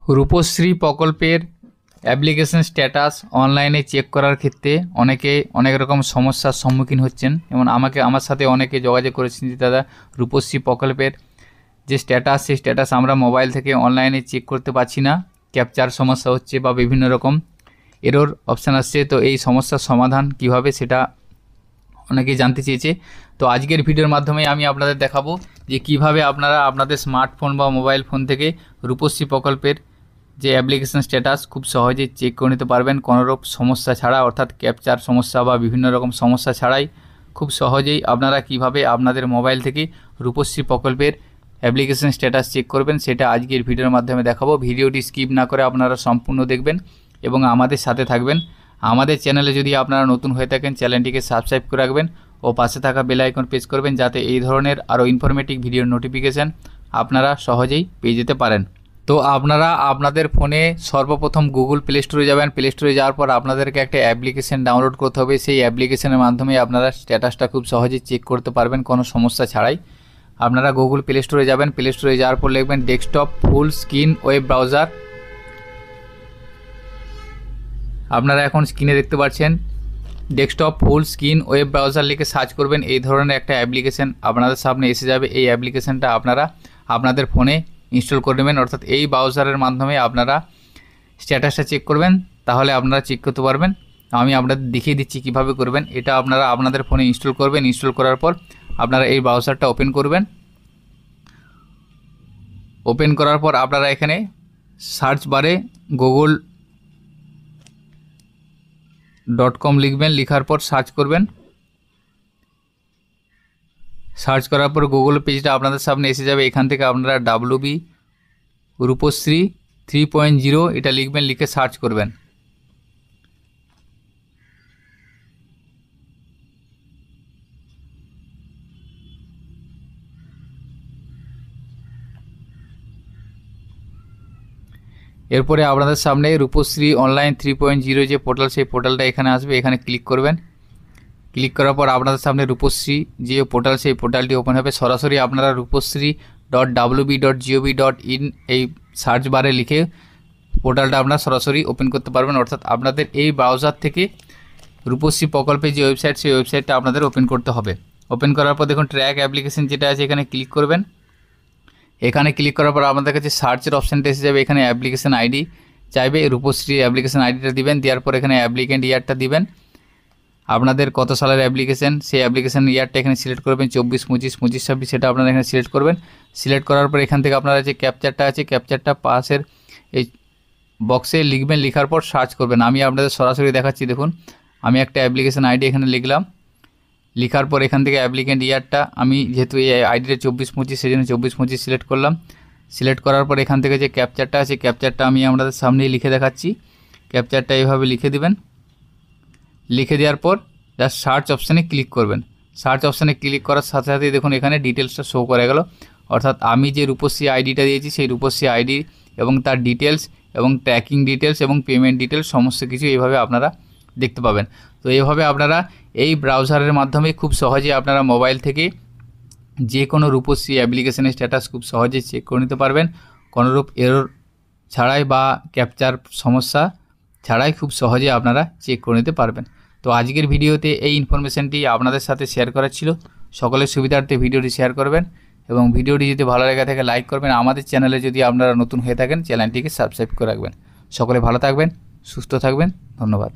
রূপশ্রী প্রকল্পের application status অনলাইনে check করার ক্ষেত্রে অনেকে অনেক রকম সমস্যার সম্মুখীন হচ্ছেন। যেমন আমার সাথে অনেকে যোগাযোগ করেছেন যে দাদা রূপশ্রী প্রকল্পের যে স্ট্যাটাস সেই স্ট্যাটাস আমরা মোবাইল থেকে অনলাইনে চেক করতে পারছি না, ক্যাপচার সমস্যা হচ্ছে বা বিভিন্ন রকম এরর অপশান আসছে। তো এই সমস্যার সমাধান কিভাবে সেটা অনেকেই জানতে চেয়েছে। তো আজকের ভিডিওর মাধ্যমে আমি আপনাদের দেখাবো যে কিভাবে আপনারা আপনাদের স্মার্টফোন বা মোবাইল ফোন থেকে রূপশ্রী প্রকল্পের যে অ্যাপ্লিকেশন স্ট্যাটাস খুব সহজেই চেক করে নিতে পারবেন কোনোরূপ সমস্যা ছাড়া, অর্থাৎ ক্যাপচার সমস্যা বা বিভিন্ন রকম সমস্যা ছাড়াই খুব সহজেই আপনারা কিভাবে আপনাদের মোবাইল থেকে রূপশ্রী প্রকল্পের অ্যাপ্লিকেশন স্ট্যাটাস চেক করবেন সেটা আজকের ভিডিওর মাধ্যমে দেখাবো। ভিডিওটি স্কিপ না করে আপনারা সম্পূর্ণ দেখবেন এবং আমাদের সাথে থাকবেন। আমাদের চ্যানেলে যদি আপনারা নতুন হয়ে থাকেন চ্যানেলটিকে সাবস্ক্রাইব করে রাখবেন ও পাশে থাকা বেল আইকন প্রেস করবেন যাতে এই ধরনের আরও ইনফরমেটিভ ভিডিওর নোটিফিকেশান আপনারা সহজেই পেয়ে যেতে পারেন। তো আপনারা আপনাদের ফোনে সর্বপ্রথম গুগল প্লে স্টোরে যাবেন। প্লে স্টোরে যাওয়ার পর আপনাদেরকে একটা অ্যাপ্লিকেশন ডাউনলোড করতে হবে। সেই অ্যাপ্লিকেশনের মাধ্যমে আপনারা স্ট্যাটাসটা খুব সহজেই চেক করতে পারবেন কোনো সমস্যা ছাড়াই। আপনারা গুগল প্লে স্টোরে যাবেন, প্লে স্টোরে যাওয়ার পর লিখবেন desktop full screen web browser. আপনারা এখন স্ক্রিনে দেখতে পাচ্ছেন desktop full screen web browser লিখে সার্চ করবেন। এই ধরনের একটা অ্যাপ্লিকেশন আপনাদের সামনে এসে যাবে। এই অ্যাপ্লিকেশনটা আপনারা আপনাদের ফোনে ইনস্টল করে নেবেন, অর্থাৎ এই ব্রাউজারের মাধ্যমে আপনারা স্ট্যাটাসটা চেক করবেন, তাহলে আপনারা চেক করতে পারবেন। আমি আপনাদের দেখিয়ে দিচ্ছি কিভাবে করবেন। এটা আপনারা আপনাদের ফোনে ইনস্টল করবেন। ইনস্টল করার পর আপনারা এই ব্রাউজারটা ওপেন করবেন। ওপেন করার পর আপনারা এখানে সার্চ বারে google.com লিখবেন। লেখার পর সার্চ করবেন। সার্চ করার পর গুগল পেজটা আপনাদের সামনে এসে যাবে। এখান থেকে আপনারা WB রূপশ্রী 3.0 এটা লিখবেন, লিখে সার্চ করবেন। এরপরে আপনাদের সামনে রূপশ্রী অনলাইন 3.0 যে পোর্টাল সেই পোর্টালটা এখানে আসবে, এখানে ক্লিক করবেন। ক্লিক করার পর আপনাদের সামনে রূপশ্রী যে পোর্টাল সেই পোর্টালটি ওপেন হবে। সরাসরি আপনারা রূপশ্রী.wb.gov.in এই সার্চ বারে লিখে পোর্টালটা আপনারা সরাসরি ওপেন করতে পারবেন, অর্থাৎ আপনাদের এই ব্রাউজার থেকে রূপশ্রী প্রকল্পের যে ওয়েবসাইট সেই ওয়েবসাইটটা আপনাদের ওপেন করতে হবে। ওপেন করার পর দেখুন ট্র্যাক অ্যাপ্লিকেশন যেটা আছে এখানে ক্লিক করবেন। এখানে ক্লিক করার পর আপনাদের কাছে সার্চের অপশানটা এসে যাবে। এখানে অ্যাপ্লিকেশন আইডি চাইবে, রূপশ্রী অ্যাপ্লিকেশন আইডিটা দিবেন। দেওয়ার পর এখানে অ্যাপ্লিকেন্ট ইয়ারটা দিবেন, আপনাদের কত সালের অ্যাপ্লিকেশন সেই অ্যাপ্লিকেশন ইয়ারটা এখানে সিলেক্ট করবেন। 24, 25, 25, 26 সেটা আপনারা এখানে সিলেক্ট করবেন। সিলেক্ট করার পর এখান থেকে আপনারা যে ক্যাপচারটা আছে ক্যাপচারটা পাশের এই বক্সে লিখবেন। লেখার পর সার্চ করবেন। আমি আপনাদের সরাসরি দেখাচ্ছি। দেখুন আমি একটা অ্যাপ্লিকেশন আইডি এখানে লিখলাম। লেখার পর এখান থেকে অ্যাপ্লিকেন্ট ইয়ারটা আমি যেহেতু এই আইডিটা 24, 25 সেই জন্য 24, 25 সিলেক্ট করলাম। সিলেক্ট করার পর এখান থেকে যে ক্যাপচারটা আছে ক্যাপচারটা আমি আপনাদের সামনেই লিখে দেখাচ্ছি। ক্যাপচারটা এইভাবে লিখে দিবেন। লিখে দেওয়ার পর জাস্ট সার্চ অপশানে ক্লিক করবেন। সার্চ অপশানে ক্লিক করার সাথে সাথেই দেখুন এখানে ডিটেলসটা শো করে গেল, অর্থাৎ আমি যে রূপশ্রী আইডিটা দিয়েছি সেই রূপশ্রী আইডি এবং তার ডিটেলস এবং ট্র্যাকিং ডিটেলস এবং পেমেন্ট ডিটেলস সমস্ত কিছু এইভাবে আপনারা দেখতে পাবেন। তো এইভাবে আপনারা এই ব্রাউজারের মাধ্যমে খুব সহজেই আপনারা মোবাইল থেকে যে কোনো রূপশ্রী অ্যাপ্লিকেশনের স্ট্যাটাস খুব সহজেই চেক করে নিতে পারবেন কোনোরূপ এরর ছাড়াই বা ক্যাপচার সমস্যা ছাড়াই খুব সহজে আপনারা চেক করে নিতে পারবেন। তো আজকের ভিডিওতে এই ইনফরমেশানটি আপনাদের সাথে শেয়ার করার ছিল। সকলের সুবিধার্থে ভিডিওটি শেয়ার করবেন এবং ভিডিওটি যদি ভালো লেগে থাকে লাইক করবেন। আমাদের চ্যানেলে যদি আপনারা নতুন হয়ে থাকেন চ্যানেলটিকে সাবস্ক্রাইব করে রাখবেন। সকলে ভালো থাকবেন, সুস্থ থাকবেন। ধন্যবাদ।